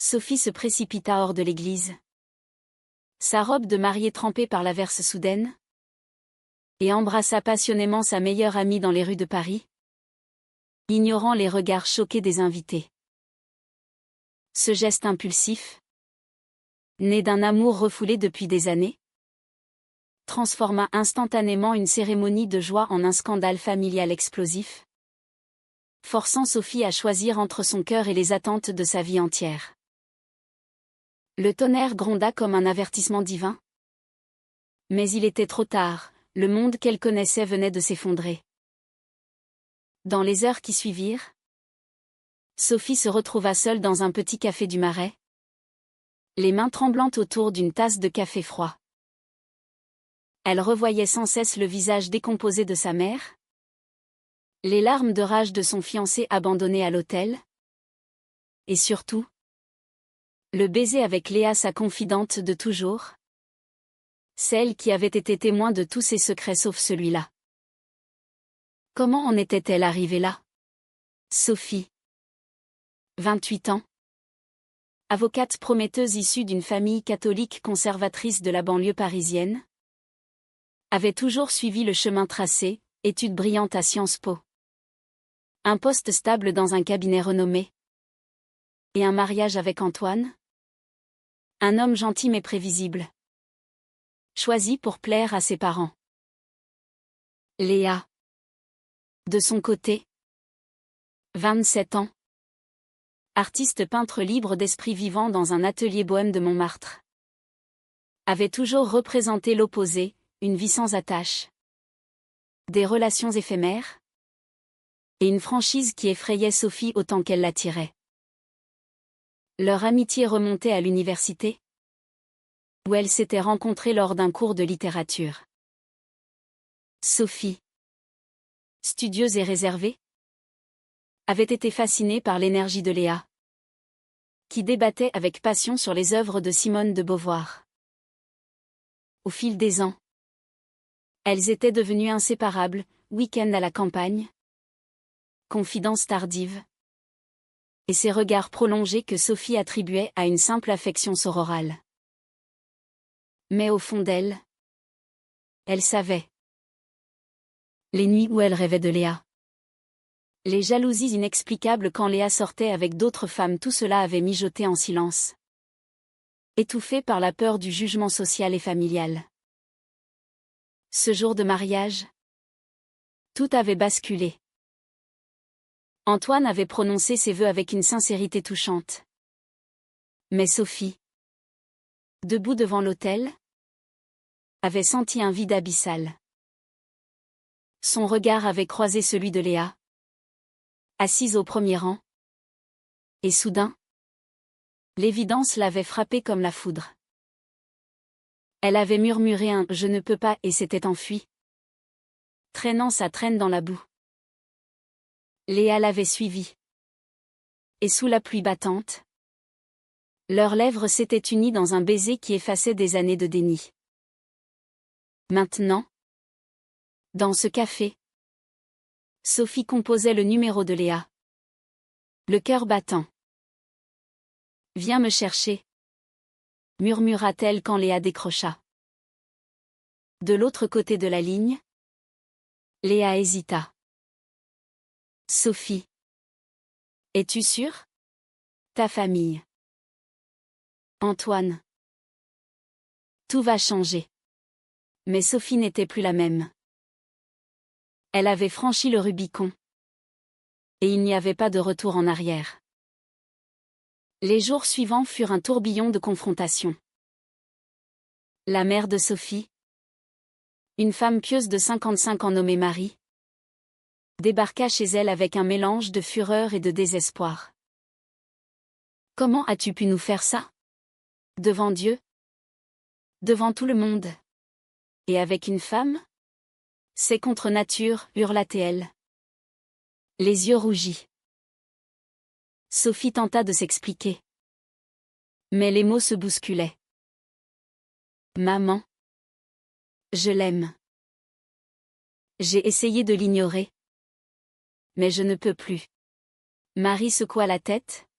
Sophie se précipita hors de l'église. Sa robe de mariée trempée par l'averse soudaine. Et embrassa passionnément sa meilleure amie dans les rues de Paris, ignorant les regards choqués des invités. Ce geste impulsif, né d'un amour refoulé depuis des années, transforma instantanément une cérémonie de joie en un scandale familial explosif, forçant Sophie à choisir entre son cœur et les attentes de sa vie entière. Le tonnerre gronda comme un avertissement divin. Mais il était trop tard, le monde qu'elle connaissait venait de s'effondrer. Dans les heures qui suivirent, Sophie se retrouva seule dans un petit café du Marais, les mains tremblantes autour d'une tasse de café froid. Elle revoyait sans cesse le visage décomposé de sa mère, les larmes de rage de son fiancé abandonné à l'hôtel, et surtout, le baiser avec Léa, sa confidente de toujours, celle qui avait été témoin de tous ses secrets sauf celui-là. Comment en était-elle arrivée là? Sophie, 28 ans, avocate prometteuse issue d'une famille catholique conservatrice de la banlieue parisienne, avait toujours suivi le chemin tracé, études brillantes à Sciences Po. Un poste stable dans un cabinet renommé. Et un mariage avec Antoine? Un homme gentil mais prévisible. Choisi pour plaire à ses parents. Léa. De son côté, 27 ans. Artiste peintre libre d'esprit vivant dans un atelier bohème de Montmartre. Avait toujours représenté l'opposé, une vie sans attache. Des relations éphémères. Et une franchise qui effrayait Sophie autant qu'elle l'attirait. Leur amitié remontait à l'université, où elles s'étaient rencontrées lors d'un cours de littérature. Sophie, studieuse et réservée, avait été fascinée par l'énergie de Léa, qui débattait avec passion sur les œuvres de Simone de Beauvoir. Au fil des ans, elles étaient devenues inséparables, week-end à la campagne, confidences tardives, et ces regards prolongés que Sophie attribuait à une simple affection sororale. Mais au fond d'elle, elle savait. Les nuits où elle rêvait de Léa. Les jalousies inexplicables quand Léa sortait avec d'autres femmes, tout cela avait mijoté en silence. Étouffé par la peur du jugement social et familial. Ce jour de mariage, tout avait basculé. Antoine avait prononcé ses vœux avec une sincérité touchante. Mais Sophie, debout devant l'autel, avait senti un vide abyssal. Son regard avait croisé celui de Léa, assise au premier rang. Et soudain, l'évidence l'avait frappée comme la foudre. Elle avait murmuré un « je ne peux pas » et s'était enfuie, traînant sa traîne dans la boue. Léa l'avait suivie. Et sous la pluie battante, leurs lèvres s'étaient unies dans un baiser qui effaçait des années de déni. Maintenant, dans ce café, Sophie composait le numéro de Léa. Le cœur battant. « Viens me chercher », murmura-t-elle quand Léa décrocha. De l'autre côté de la ligne, Léa hésita. « Sophie. Es-tu sûre? Ta famille. Antoine. Tout va changer. » Mais Sophie n'était plus la même. Elle avait franchi le Rubicon. Et il n'y avait pas de retour en arrière. Les jours suivants furent un tourbillon de confrontations. La mère de Sophie, une femme pieuse de 55 ans nommée Marie, débarqua chez elle avec un mélange de fureur et de désespoir. « Comment as-tu pu nous faire ça? Devant Dieu? Devant tout le monde? Et avec une femme? C'est contre nature, hurla-t-elle. Les yeux rougis. Sophie tenta de s'expliquer. Mais les mots se bousculaient. Maman. Je l'aime. J'ai essayé de l'ignorer. Mais je ne peux plus. Marie secoua la tête.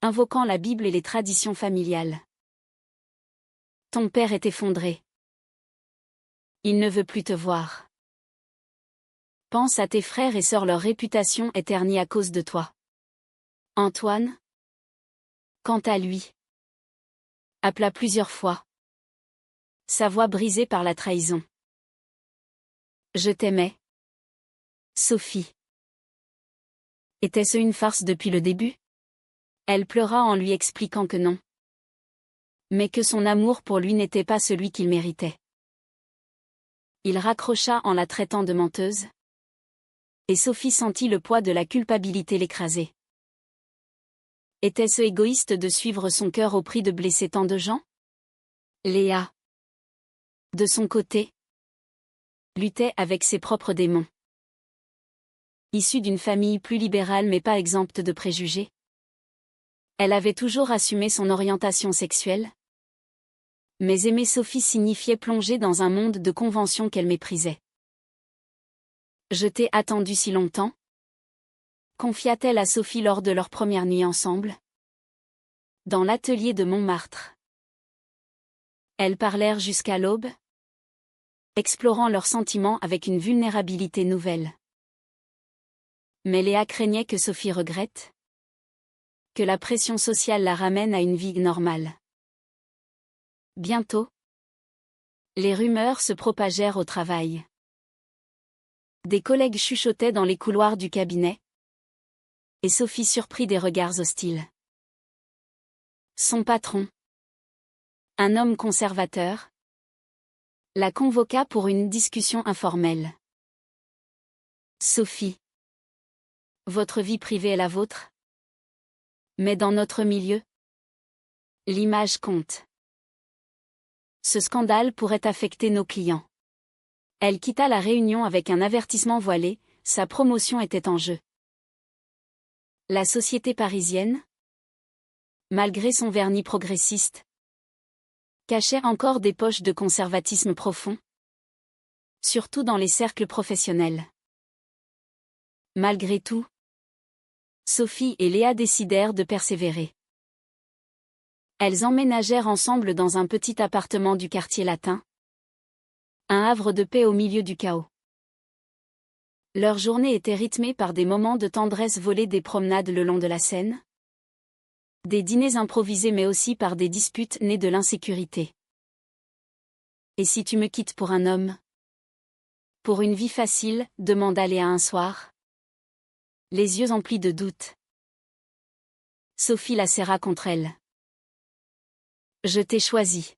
invoquant la Bible et les traditions familiales. Ton père est effondré. Il ne veut plus te voir. Pense à tes frères et sœurs, leur réputation est ternie à cause de toi. Antoine, quant à lui, appela plusieurs fois. Sa voix brisée par la trahison. Je t'aimais. Sophie. Était-ce une farce depuis le début? Elle pleura en lui expliquant que non. Mais que son amour pour lui n'était pas celui qu'il méritait. Il raccrocha en la traitant de menteuse. Et Sophie sentit le poids de la culpabilité l'écraser. Était-ce égoïste de suivre son cœur au prix de blesser tant de gens? Léa, de son côté, luttait avec ses propres démons. Issue d'une famille plus libérale mais pas exempte de préjugés. Elle avait toujours assumé son orientation sexuelle. Mais aimer Sophie signifiait plonger dans un monde de conventions qu'elle méprisait. Je t'ai attendu si longtemps? Confia-t-elle à Sophie lors de leur première nuit ensemble. Dans l'atelier de Montmartre. Elles parlèrent jusqu'à l'aube, explorant leurs sentiments avec une vulnérabilité nouvelle. Mais Léa craignait que Sophie regrette. Que la pression sociale la ramène à une vie normale. Bientôt, les rumeurs se propagèrent au travail. Des collègues chuchotaient dans les couloirs du cabinet. Et Sophie surprit des regards hostiles. Son patron, un homme conservateur, la convoqua pour une discussion informelle. Sophie, votre vie privée est la vôtre? Mais dans notre milieu, l'image compte. Ce scandale pourrait affecter nos clients. Elle quitta la réunion avec un avertissement voilé, sa promotion était en jeu. La société parisienne, malgré son vernis progressiste, cachait encore des poches de conservatisme profond, surtout dans les cercles professionnels. Malgré tout, Sophie et Léa décidèrent de persévérer. Elles emménagèrent ensemble dans un petit appartement du quartier latin. Un havre de paix au milieu du chaos. Leur journée était rythmée par des moments de tendresse volés, des promenades le long de la Seine. Des dîners improvisés mais aussi par des disputes nées de l'insécurité. Et si tu me quittes pour un homme? Pour une vie facile, demanda Léa un soir. Les yeux emplis de doute. Sophie la serra contre elle. Je t'ai choisi.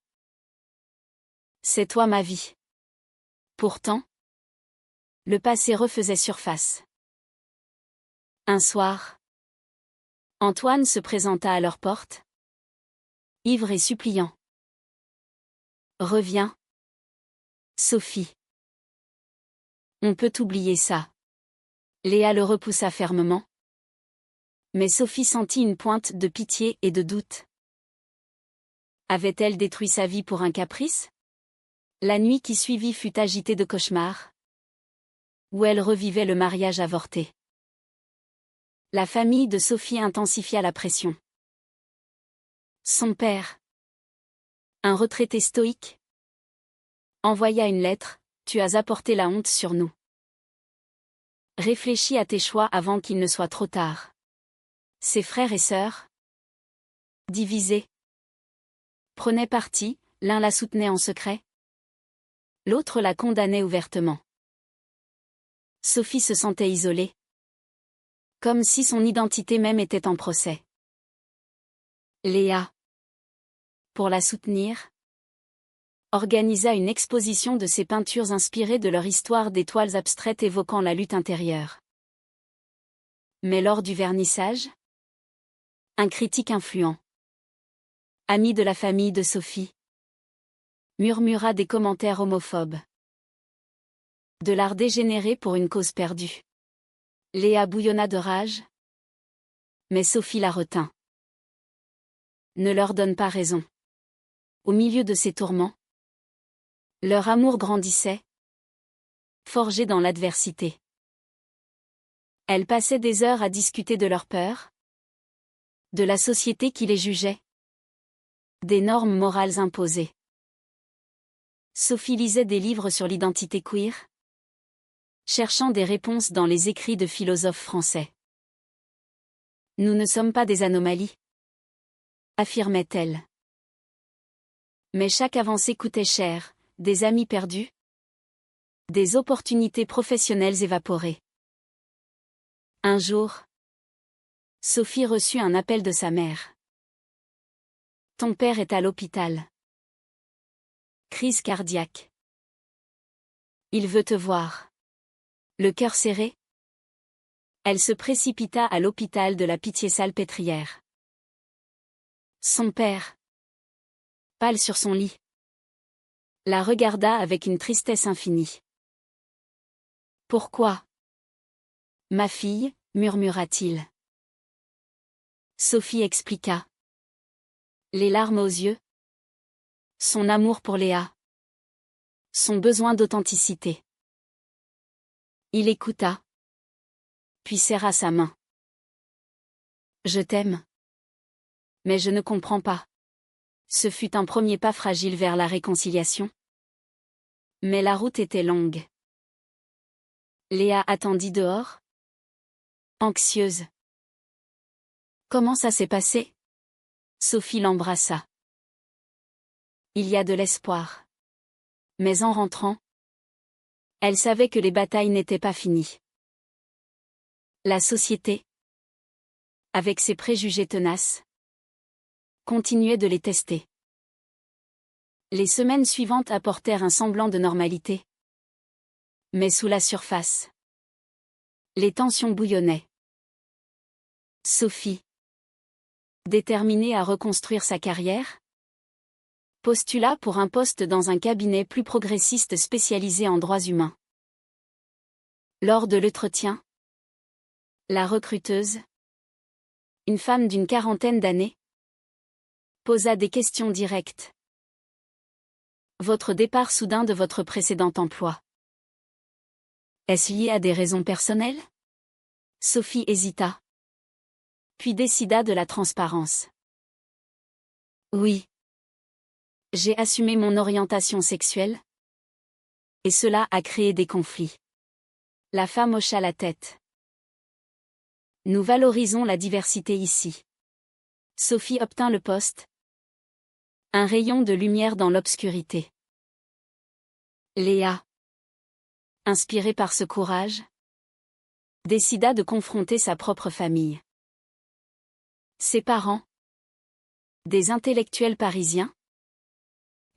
C'est toi ma vie. Pourtant, le passé refaisait surface. Un soir, Antoine se présenta à leur porte, ivre et suppliant. Reviens, Sophie. On peut oublier ça. Léa le repoussa fermement. Mais Sophie sentit une pointe de pitié et de doute. Avait-elle détruit sa vie pour un caprice? La nuit qui suivit fut agitée de cauchemars. Où elle revivait le mariage avorté. La famille de Sophie intensifia la pression. Son père, un retraité stoïque, envoya une lettre, tu as apporté la honte sur nous. Réfléchis à tes choix avant qu'il ne soit trop tard. Ses frères et sœurs, divisés, prenaient parti, l'un la soutenait en secret. L'autre la condamnait ouvertement. Sophie se sentait isolée. Comme si son identité même était en procès. Léa, pour la soutenir, organisa une exposition de ses peintures inspirées de leur histoire, des toiles abstraites évoquant la lutte intérieure. Mais lors du vernissage, un critique influent, ami de la famille de Sophie, murmura des commentaires homophobes. De l'art dégénéré pour une cause perdue. Léa bouillonna de rage. Mais Sophie la retint. Ne leur donne pas raison. Au milieu de ces tourments, leur amour grandissait, forgé dans l'adversité. Elles passaient des heures à discuter de leurs peurs, De la société qui les jugeait. Des normes morales imposées. Sophie lisait des livres sur l'identité queer, cherchant des réponses dans les écrits de philosophes français. Nous ne sommes pas des anomalies, affirmait-elle. Mais chaque avancée coûtait cher, des amis perdus, des opportunités professionnelles évaporées. Un jour, Sophie reçut un appel de sa mère. Ton père est à l'hôpital. Crise cardiaque. Il veut te voir. Le cœur serré, elle se précipita à l'hôpital de la Pitié-Salpêtrière. Son père, pâle sur son lit, la regarda avec une tristesse infinie. Pourquoi? Ma fille, murmura-t-il. Sophie expliqua. Les larmes aux yeux. Son amour pour Léa. Son besoin d'authenticité. Il écouta. Puis serra sa main. Je t'aime. Mais je ne comprends pas. Ce fut un premier pas fragile vers la réconciliation. Mais la route était longue. Léa attendit dehors. Anxieuse. Comment ça s'est passé? Sophie l'embrassa. Il y a de l'espoir. Mais en rentrant, elle savait que les batailles n'étaient pas finies. La société, avec ses préjugés tenaces, continuait de les tester. Les semaines suivantes apportèrent un semblant de normalité. Mais sous la surface, les tensions bouillonnaient. Sophie, déterminée à reconstruire sa carrière, postula pour un poste dans un cabinet plus progressiste spécialisé en droits humains. Lors de l'entretien, la recruteuse, une femme d'une quarantaine d'années, posa des questions directes. Votre départ soudain de votre précédent emploi. Est-ce lié à des raisons personnelles? Sophie hésita. Puis décida de la transparence. Oui. J'ai assumé mon orientation sexuelle. Et cela a créé des conflits. La femme hocha la tête. Nous valorisons la diversité ici. Sophie obtint le poste. Un rayon de lumière dans l'obscurité. Léa, inspirée par ce courage, décida de confronter sa propre famille. Ses parents, des intellectuels parisiens,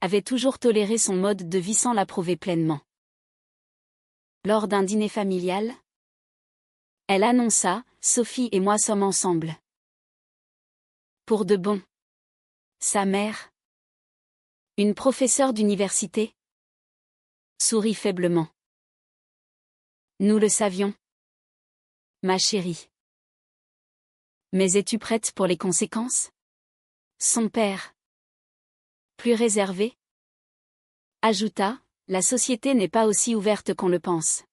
avaient toujours toléré son mode de vie sans l'approuver pleinement. Lors d'un dîner familial, elle annonça « Sophie et moi sommes ensemble. » Pour de bon. Sa mère, une professeure d'université, sourit faiblement. Nous le savions. Ma chérie. Mais es-tu prête pour les conséquences? Son père, plus réservé, ajouta, la société n'est pas aussi ouverte qu'on le pense.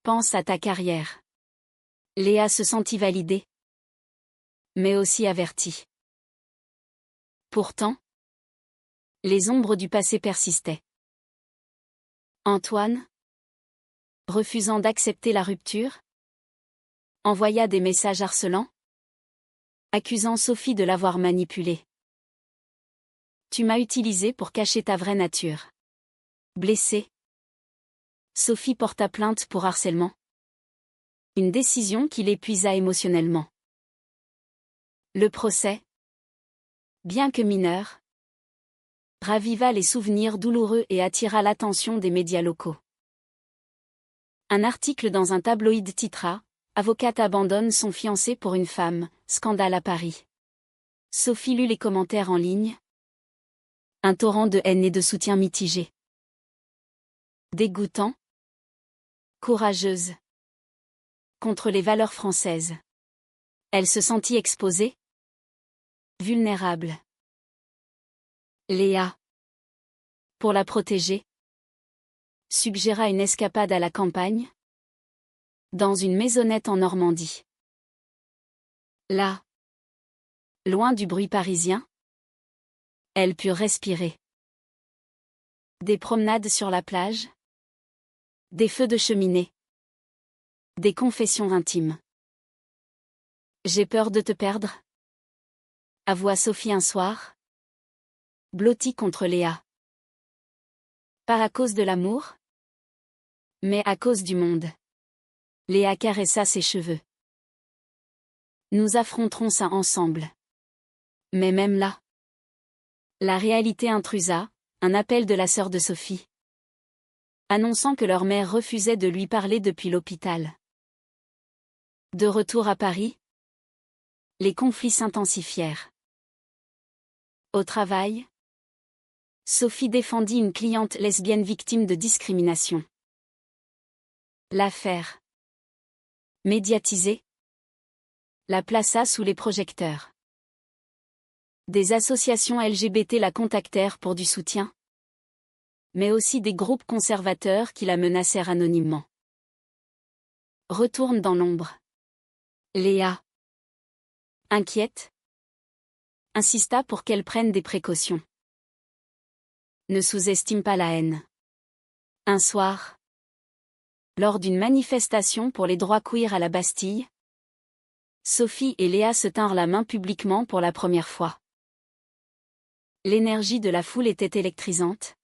Pense à ta carrière. Léa se sentit validée, mais aussi avertie. Pourtant, les ombres du passé persistaient. Antoine, refusant d'accepter la rupture, envoya des messages harcelants, accusant Sophie de l'avoir manipulée. Tu m'as utilisée pour cacher ta vraie nature. Blessée, Sophie porta plainte pour harcèlement. Une décision qui l'épuisa émotionnellement. Le procès, bien que mineur, raviva les souvenirs douloureux et attira l'attention des médias locaux. Un article dans un tabloïd titra « Avocate abandonne son fiancé pour une femme, scandale à Paris ». Sophie lut les commentaires en ligne. Un torrent de haine et de soutien mitigé. Dégoûtant. Courageuse. Contre les valeurs françaises. Elle se sentit exposée. Vulnérable. Léa, pour la protéger, suggéra une escapade à la campagne, dans une maisonnette en Normandie. Là, Loin du bruit parisien, elles purent respirer. Des promenades sur la plage, des feux de cheminée, des confessions intimes. J'ai peur de te perdre, avoua Sophie un soir, blottie contre Léa. Pas à cause de l'amour, mais à cause du monde. Léa caressa ses cheveux. Nous affronterons ça ensemble. Mais même là, la réalité intrusa, un appel de la sœur de Sophie, annonçant que leur mère refusait de lui parler depuis l'hôpital. De retour à Paris, les conflits s'intensifièrent. Au travail, Sophie défendit une cliente lesbienne victime de discrimination. L'affaire, médiatisée, la plaça sous les projecteurs. Des associations LGBT la contactèrent pour du soutien, mais aussi des groupes conservateurs qui la menacèrent anonymement. Retourne dans l'ombre. Léa, inquiète, insista pour qu'elle prenne des précautions. Ne sous-estime pas la haine. Un soir, lors d'une manifestation pour les droits queer à la Bastille, Sophie et Léa se tinrent la main publiquement pour la première fois. L'énergie de la foule était électrisante,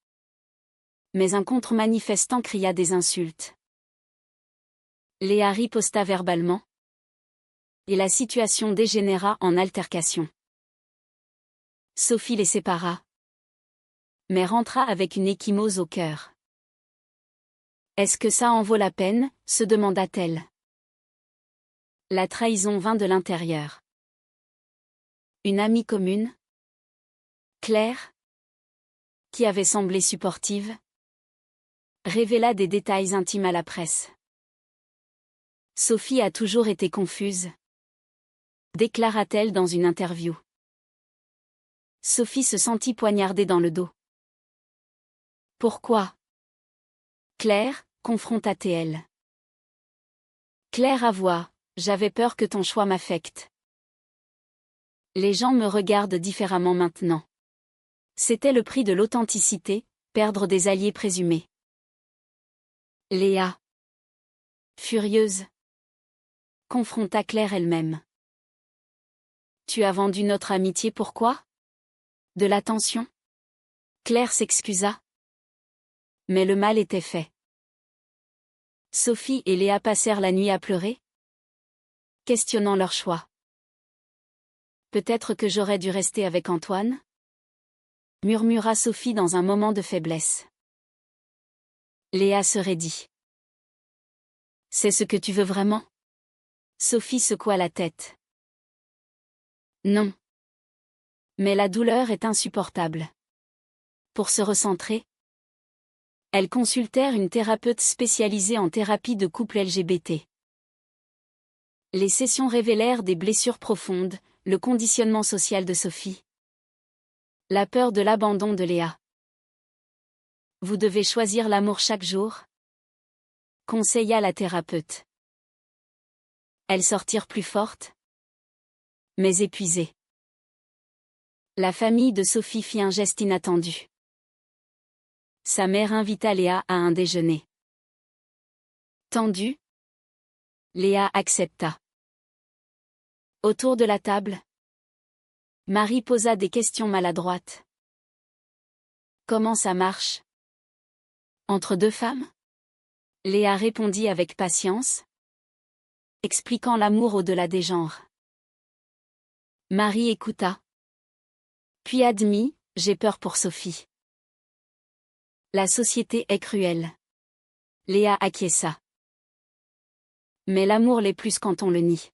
mais un contre-manifestant cria des insultes. Léa riposta verbalement, et la situation dégénéra en altercation. Sophie les sépara, mais rentra avec une ecchymose au cœur. « Est-ce que ça en vaut la peine ?» se demanda-t-elle. La trahison vint de l'intérieur. Une amie commune, Claire, qui avait semblé supportive, révéla des détails intimes à la presse. Sophie a toujours été confuse, déclara-t-elle dans une interview. Sophie se sentit poignardée dans le dos. Pourquoi ? Claire, confronta-t-elle. Claire avoua, j'avais peur que ton choix m'affecte. Les gens me regardent différemment maintenant. C'était le prix de l'authenticité, perdre des alliés présumés. Léa, furieuse, confronta Claire elle-même. Tu as vendu notre amitié pourquoi ? De l'attention ? Claire s'excusa. Mais le mal était fait. Sophie et Léa passèrent la nuit à pleurer, questionnant leur choix. Peut-être que j'aurais dû rester avec Antoine ? Murmura Sophie dans un moment de faiblesse. Léa se raidit. C'est ce que tu veux vraiment ? Sophie secoua la tête. Non. Mais la douleur est insupportable. Pour se recentrer, elles consultèrent une thérapeute spécialisée en thérapie de couple LGBT. Les sessions révélèrent des blessures profondes, le conditionnement social de Sophie, la peur de l'abandon de Léa. Vous devez choisir l'amour chaque jour, conseilla la thérapeute. Elles sortirent plus fortes, mais épuisées. La famille de Sophie fit un geste inattendu. Sa mère invita Léa à un déjeuner. Tendue, Léa accepta. Autour de la table, Marie posa des questions maladroites. Comment ça marche ? Entre deux femmes ? Léa répondit avec patience, expliquant l'amour au-delà des genres. Marie écouta. Puis admit, j'ai peur pour Sophie. La société est cruelle. Léa acquiesça. Mais l'amour l'est plus quand on le nie.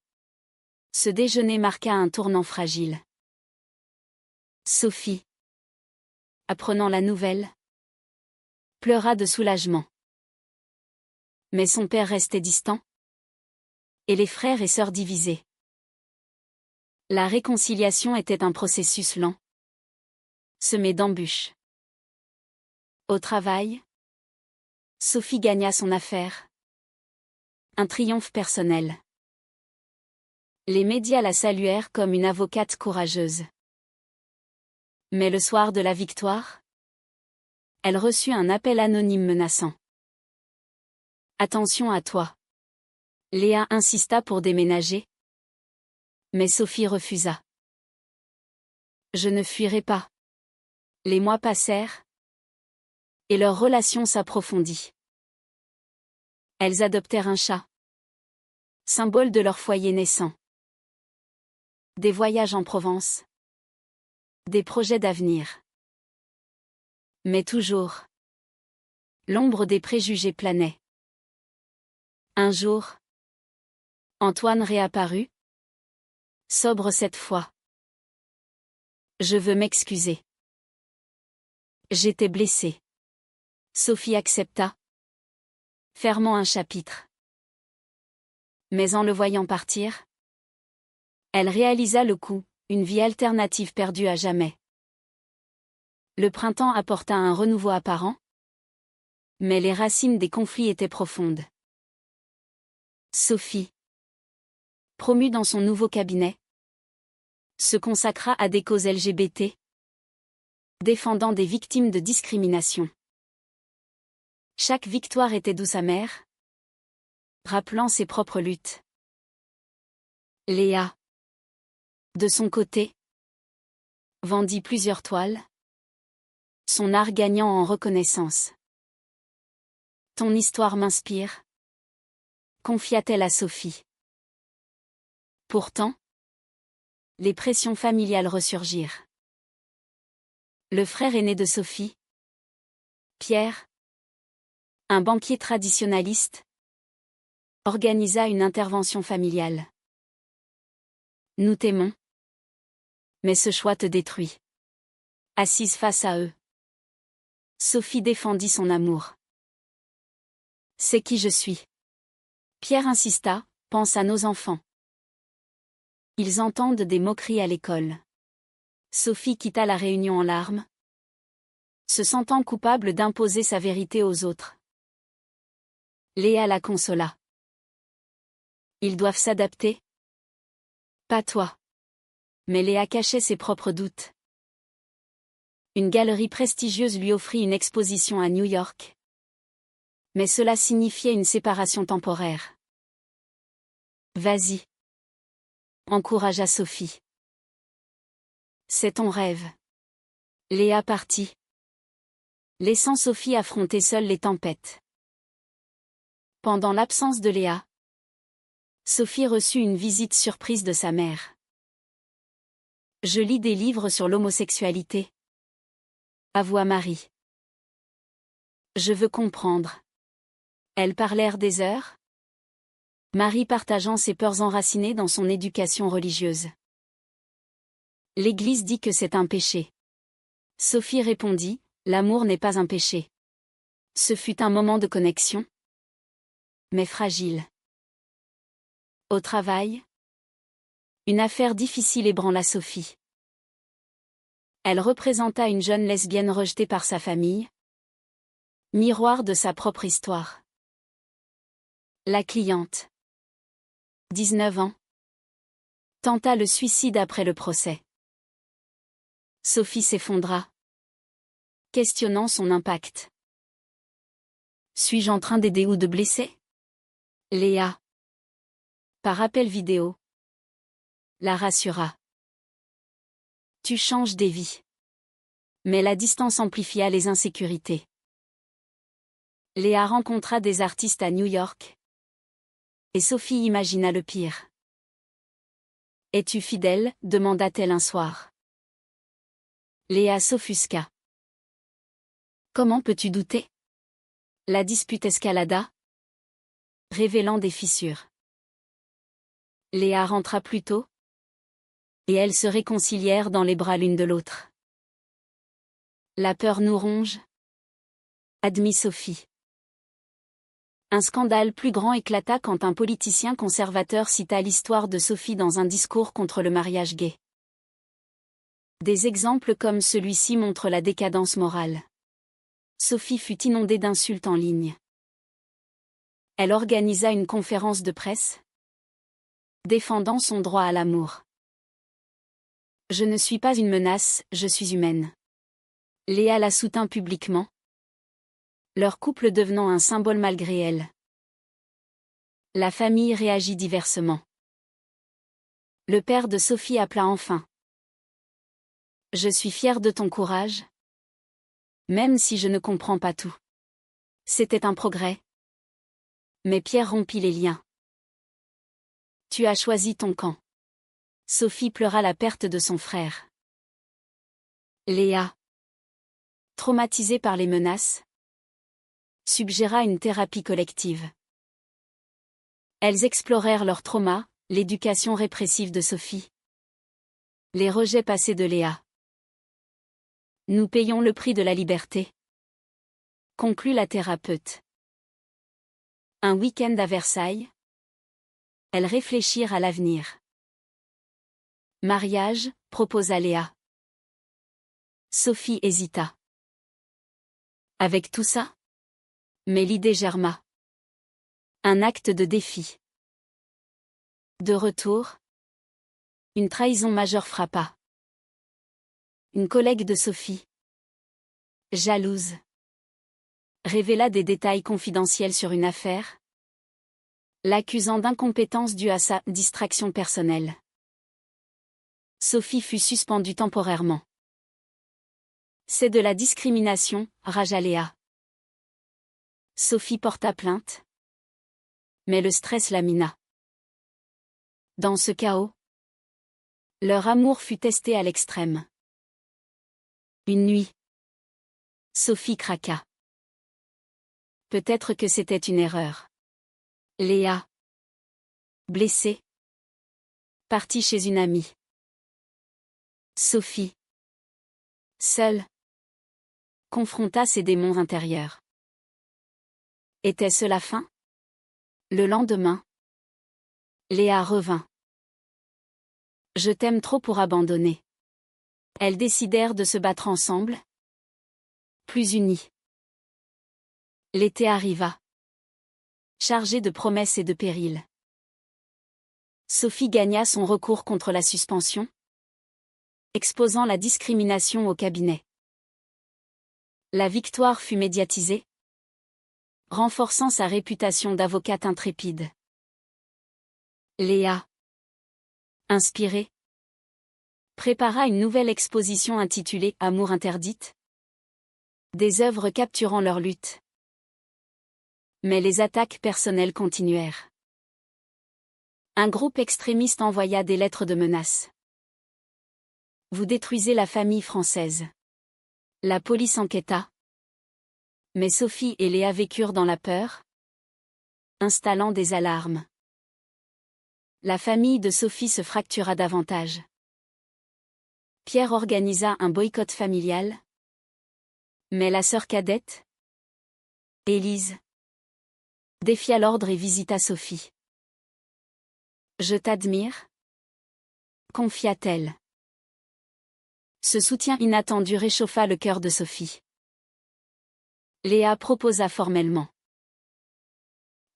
Ce déjeuner marqua un tournant fragile. Sophie, apprenant la nouvelle, pleura de soulagement. Mais son père restait distant, et les frères et sœurs divisés. La réconciliation était un processus lent, semé d'embûches. Au travail, Sophie gagna son affaire. Un triomphe personnel. Les médias la saluèrent comme une avocate courageuse. Mais le soir de la victoire, elle reçut un appel anonyme menaçant. Attention à toi. Léa insista pour déménager. Mais Sophie refusa. Je ne fuirai pas. Les mois passèrent. Et leur relation s'approfondit. Elles adoptèrent un chat. Symbole de leur foyer naissant. Des voyages en Provence. Des projets d'avenir. Mais toujours. L'ombre des préjugés planait. Un jour. Antoine réapparut. Sobre cette fois. Je veux m'excuser. J'étais blessée. Sophie accepta. Fermant un chapitre. Mais en le voyant partir, elle réalisa le coup, une vie alternative perdue à jamais. Le printemps apporta un renouveau apparent. Mais les racines des conflits étaient profondes. Sophie, promue dans son nouveau cabinet, se consacra à des causes LGBT, défendant des victimes de discrimination. Chaque victoire était douce amère, rappelant ses propres luttes. Léa, de son côté, vendit plusieurs toiles, son art gagnant en reconnaissance. Ton histoire m'inspire, confia-t-elle à Sophie. Pourtant, les pressions familiales ressurgirent. Le frère aîné de Sophie, Pierre, un banquier traditionnaliste, organisa une intervention familiale. Nous t'aimons. Mais ce choix te détruit. Assise face à eux, Sophie défendit son amour. C'est qui je suis. Pierre insista, pense à nos enfants. Ils entendent des moqueries à l'école. Sophie quitta la réunion en larmes, se sentant coupable d'imposer sa vérité aux autres. Léa la consola. Ils doivent s'adapter. Pas toi. Mais Léa cachait ses propres doutes. Une galerie prestigieuse lui offrit une exposition à New York. Mais cela signifiait une séparation temporaire. Vas-y. Encouragea Sophie. C'est ton rêve. Léa partit, laissant Sophie affronter seule les tempêtes. Pendant l'absence de Léa, Sophie reçut une visite surprise de sa mère. Je lis des livres sur l'homosexualité, avoua Marie. Je veux comprendre. Elles parlèrent des heures, Marie partageant ses peurs enracinées dans son éducation religieuse. L'Église dit que c'est un péché. Sophie répondit, l'amour n'est pas un péché. Ce fut un moment de connexion, mais fragile. Au travail, une affaire difficile ébranla Sophie. Elle représenta une jeune lesbienne rejetée par sa famille, miroir de sa propre histoire. La cliente, 19 ans, tenta le suicide après le procès. Sophie s'effondra, questionnant son impact. Suis-je en train d'aider ou de blesser? Léa, par appel vidéo, la rassura. Tu changes des vies. Mais la distance amplifia les insécurités. Léa rencontra des artistes à New York. Et Sophie imagina le pire. Es-tu fidèle? Demanda-t-elle un soir. Léa s'offusqua. Comment peux-tu douter? La dispute escalada, révélant des fissures. Léa rentra plus tôt, et elles se réconcilièrent dans les bras l'une de l'autre. La peur nous ronge, admit Sophie. Un scandale plus grand éclata quand un politicien conservateur cita l'histoire de Sophie dans un discours contre le mariage gay. Des exemples comme celui-ci montrent la décadence morale. Sophie fut inondée d'insultes en ligne. Elle organisa une conférence de presse, défendant son droit à l'amour. Je ne suis pas une menace, je suis humaine. Léa la soutint publiquement, leur couple devenant un symbole malgré elle. La famille réagit diversement. Le père de Sophie appela enfin. Je suis fier de ton courage. Même si je ne comprends pas tout. C'était un progrès. Mais Pierre rompit les liens. Tu as choisi ton camp. Sophie pleura la perte de son frère. Léa, traumatisée par les menaces, suggéra une thérapie collective. Elles explorèrent leur trauma, l'éducation répressive de Sophie. Les rejets passés de Léa. Nous payons le prix de la liberté, conclut la thérapeute. Un week-end à Versailles. Elles réfléchirent à l'avenir. Mariage, proposa Léa. Sophie hésita. Avec tout ça? Mais l'idée germa. Un acte de défi. De retour, une trahison majeure frappa. Une collègue de Sophie, jalouse, révéla des détails confidentiels sur une affaire, l'accusant d'incompétence due à sa distraction personnelle. Sophie fut suspendue temporairement. C'est de la discrimination, ragea Léa. Sophie porta plainte. Mais le stress la mina. Dans ce chaos, leur amour fut testé à l'extrême. Une nuit, Sophie craqua. Peut-être que c'était une erreur. Léa, blessée, partit chez une amie. Sophie, seule, confronta ses démons intérieurs. Était-ce la fin? Le lendemain, Léa revint. Je t'aime trop pour abandonner. Elles décidèrent de se battre ensemble, plus unies. L'été arriva, chargé de promesses et de périls. Sophie gagna son recours contre la suspension, exposant la discrimination au cabinet. La victoire fut médiatisée, renforçant sa réputation d'avocate intrépide. Léa, inspirée, prépara une nouvelle exposition intitulée « Amour interdite », des œuvres capturant leur lutte. Mais les attaques personnelles continuèrent. Un groupe extrémiste envoya des lettres de menaces. Vous détruisez la famille française. La police enquêta. Mais Sophie et Léa vécurent dans la peur, installant des alarmes. La famille de Sophie se fractura davantage. Pierre organisa un boycott familial. Mais la sœur cadette, Élise, défia l'ordre et visita Sophie. Je t'admire, confia-t-elle. Ce soutien inattendu réchauffa le cœur de Sophie. Léa proposa formellement.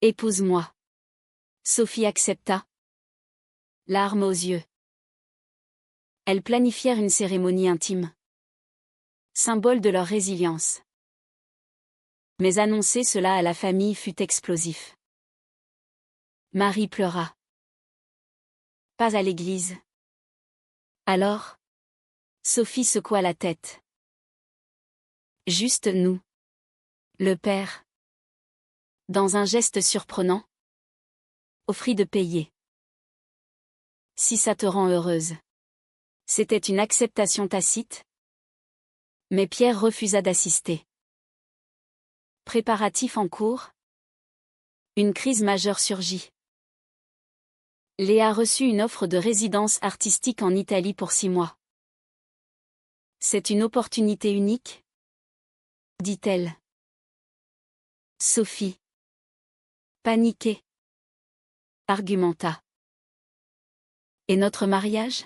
Épouse-moi. Sophie accepta, larmes aux yeux. Elles planifièrent une cérémonie intime, symbole de leur résilience. Mais annoncer cela à la famille fut explosif. Marie pleura. Pas à l'église. Alors, Sophie secoua la tête. Juste nous. Le père, dans un geste surprenant, offrit de payer. Si ça te rend heureuse. C'était une acceptation tacite. Mais Pierre refusa d'assister. Préparatifs en cours. Une crise majeure surgit. Léa reçut une offre de résidence artistique en Italie pour 6 mois. C'est une opportunité unique, dit-elle. Sophie, paniquée, argumenta. Et notre mariage?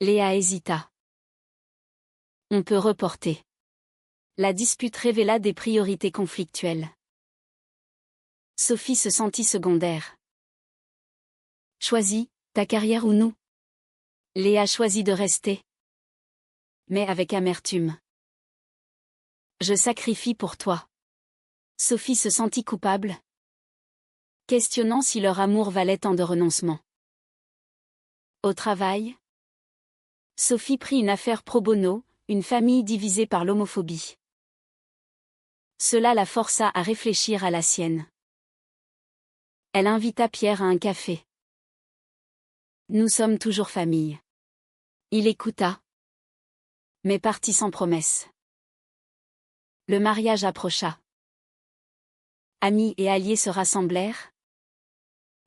Léa hésita. On peut reporter. La dispute révéla des priorités conflictuelles. Sophie se sentit secondaire. Choisis, ta carrière ou nous? Léa choisit de rester. Mais avec amertume. Je sacrifie pour toi. Sophie se sentit coupable, questionnant si leur amour valait tant de renoncements. Au travail, Sophie prit une affaire pro bono, une famille divisée par l'homophobie. Cela la força à réfléchir à la sienne. Elle invita Pierre à un café. Nous sommes toujours famille. Il écouta, mais partit sans promesse. Le mariage approcha. Amis et alliés se rassemblèrent,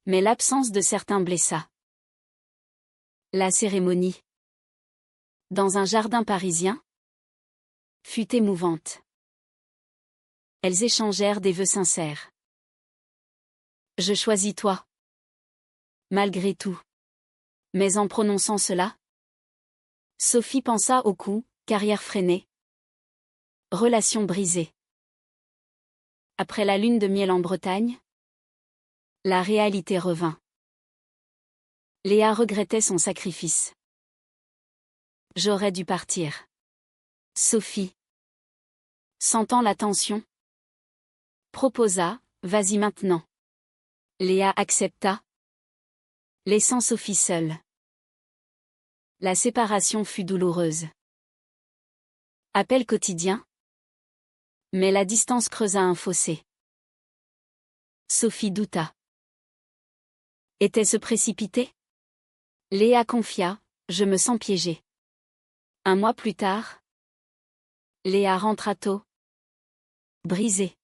mais l'absence de certains blessa. La cérémonie, dans un jardin parisien, fut émouvante. Elles échangèrent des vœux sincères. Je choisis toi. Malgré tout. Mais en prononçant cela, Sophie pensa au coup, carrière freinée. Relation brisée. Après la lune de miel en Bretagne, la réalité revint. Léa regrettait son sacrifice. J'aurais dû partir. Sophie, sentant la tension, proposa, vas-y maintenant. Léa accepta, laissant Sophie seule. La séparation fut douloureuse. Appel quotidien. Mais la distance creusa un fossé. Sophie douta. Était-ce précipité? Léa confia, je me sens piégée. Un mois plus tard, Léa rentra tôt. Brisée.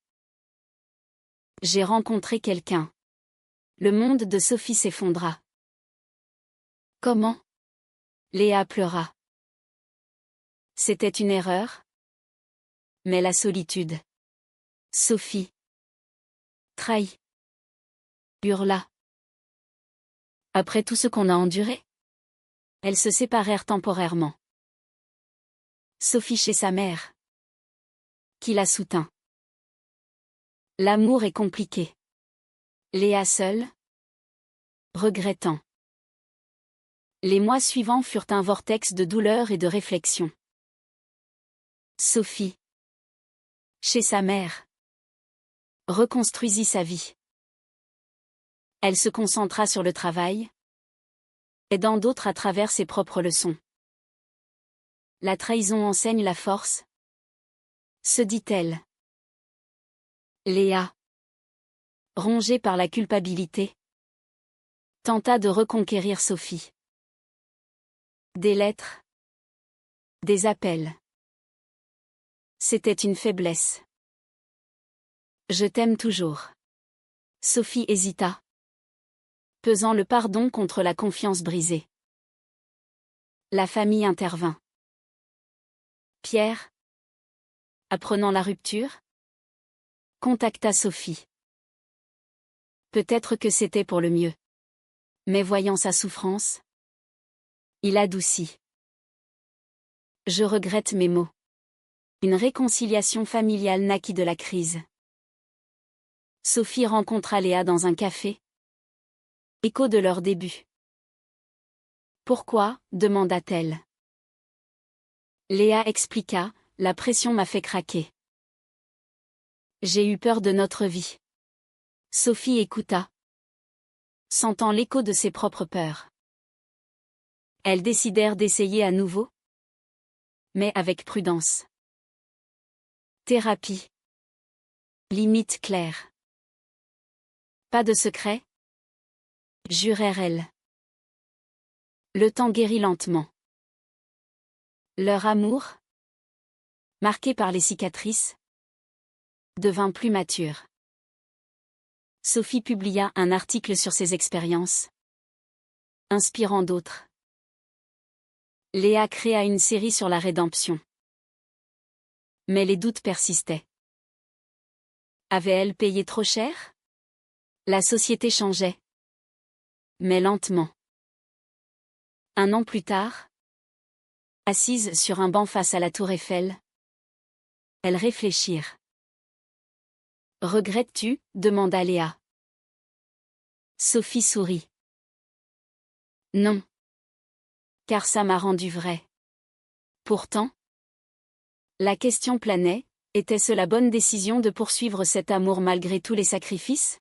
J'ai rencontré quelqu'un. Le monde de Sophie s'effondra. Comment? Léa pleura. C'était une erreur? Mais la solitude. Sophie. Trahie. Hurla. Après tout ce qu'on a enduré? Elles se séparèrent temporairement. Sophie chez sa mère, qui la soutint. L'amour est compliqué. Léa seule, regrettant. Les mois suivants furent un vortex de douleur et de réflexion. Sophie, chez sa mère, reconstruisit sa vie. Elle se concentra sur le travail, aidant d'autres à travers ses propres leçons. La trahison enseigne la force, se dit-elle. Léa, rongée par la culpabilité, tenta de reconquérir Sophie. Des lettres, des appels. C'était une faiblesse. Je t'aime toujours. Sophie hésita, pesant le pardon contre la confiance brisée. La famille intervint. Pierre, apprenant la rupture, contacta Sophie. Peut-être que c'était pour le mieux. Mais voyant sa souffrance, il adoucit. Je regrette mes mots. Une réconciliation familiale naquit de la crise. Sophie rencontra Léa dans un café. Écho de leur début. Pourquoi? Demanda-t-elle. Léa expliqua, la pression m'a fait craquer. J'ai eu peur de notre vie. Sophie écouta, sentant l'écho de ses propres peurs. Elles décidèrent d'essayer à nouveau, mais avec prudence. Thérapie. Limite claire. Pas de secret? Jurèrent-elles. Le temps guérit lentement. Leur amour, marqué par les cicatrices, devint plus mature. Sophie publia un article sur ses expériences, inspirant d'autres. Léa créa une série sur la rédemption. Mais les doutes persistaient. Avait-elle payé trop cher? La société changeait. Mais lentement. Un an plus tard, assises sur un banc face à la tour Eiffel, elles réfléchirent. Regrettes-tu? Demanda Léa. Sophie sourit. Non. Car ça m'a rendu vrai. Pourtant, la question planait, était-ce la bonne décision de poursuivre cet amour malgré tous les sacrifices?